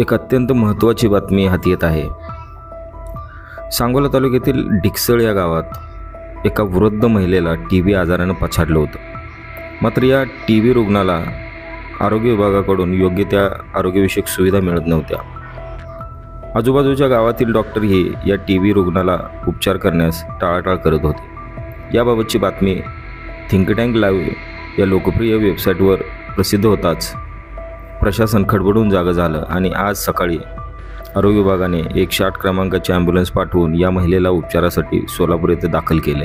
एक अत्यंत महत्त्वाची बातमी हाती येत आहे। सांगोला तालुक्यातील डिकसळ या गावात एका वृद्ध महिलेला TB आजाराने पछाडलं होतं। मात्र या TB रुग्णाला आरोग्य विभागाकडून योग्य त्या आरोग्यविषयक सुविधा मिळत नव्हत्या। आजूबाजूच्या गावातील डॉक्टरही या TB रुग्णाला उपचार करण्यास टाळाटाळ करत होते। याबाबतची बातमी थिंक टँक लाईव्ह या लोकप्रिय वेबसाईटवर प्रसिद्ध होताच प्रशासन खडबडून जागं झालं आणि आज सकाळी आरोग्य विभागाने 108 क्रमांकाची ॲम्ब्युलन्स पाठवून या महिलेला उपचारासाठी सोलापूर येथे दाखल केले।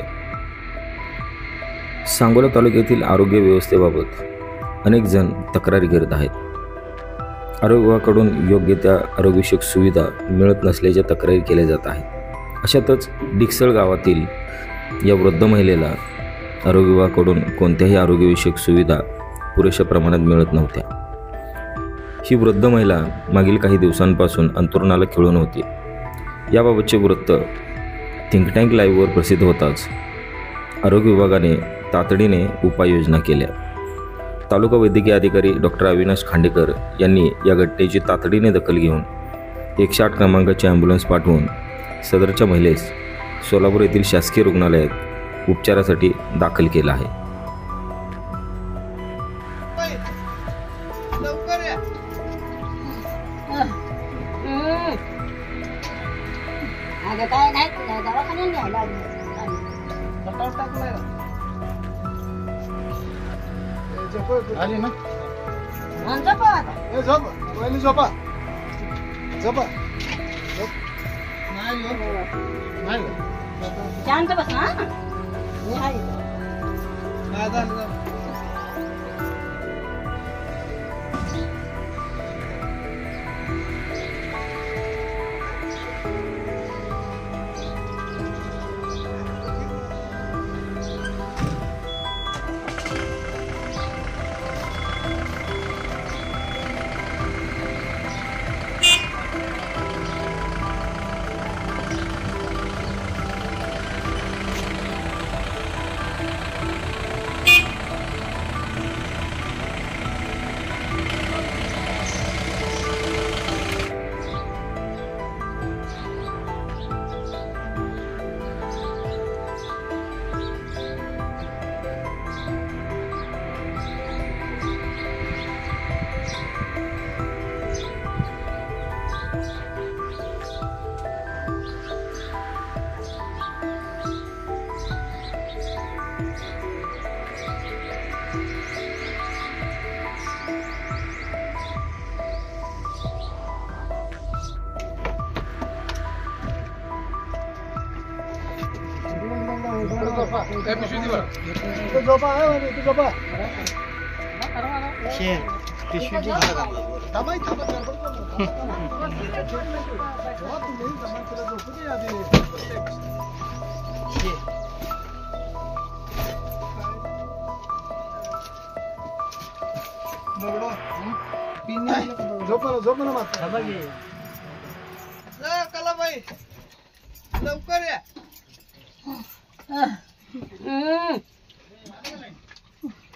सांगोला तालुक्यातील आरोग्य व्यवस्थेबाबत अनेक जण तक्रारी करत आहेत। आरोग्य विभागाकडून योग्य त्या आरोग्यविषयक सुविधा मिळत नसल्याच्या तक्रारी केल्या जात आहेत। अशातच डिकसळ गावातील या वृद्ध महिलेला आरोग्य विभागाकडून कोणत्याही आरोग्यविषयक सुविधा पुरेशा प्रमाणात मिळत नव्हत्या। ही वृद्ध महिला मागील काही दिवसांपासून अंथरुणाला खिळून होती। याबाबतचे वृत्त थिंक टँक लाईव्हवर प्रसिद्ध होताच आरोग्य विभागाने तातडीने उपाययोजना केल्या। तालुका वैद्यकीय अधिकारी डॉक्टर अविनाश खांडेकर यांनी या घटनेची तातडीने दखल घेऊन 108 क्रमांकाची ॲम्ब्युलन्स पाठवून सदरच्या महिलेस सोलापूर येथील शासकीय रुग्णालयात उपचारासाठी दाखल केलं आहे। अगं काय नाही तुला दवाखान्यात न्यायला आली ना शांत बस ना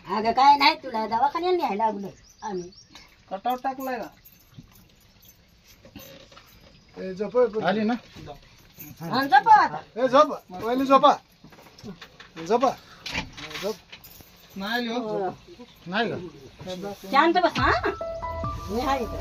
अगं काय नाही तुला दवाखान्यात न्यायला लागलो आम्ही कटाव टाकलाय का आली ना नाही शांत बस हा मी आहे इथं।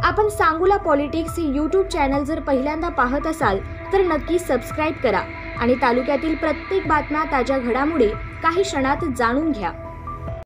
आपण सांगोला पॉलिटिक्स हे YouTube चॅनल जर पहिल्यांदा पाहत असाल तर नक्की सबस्क्राईब करा आणि तालुक्यातील प्रत्येक बातम्या ताज्या घडामोडी काही क्षणात जाणून घ्या।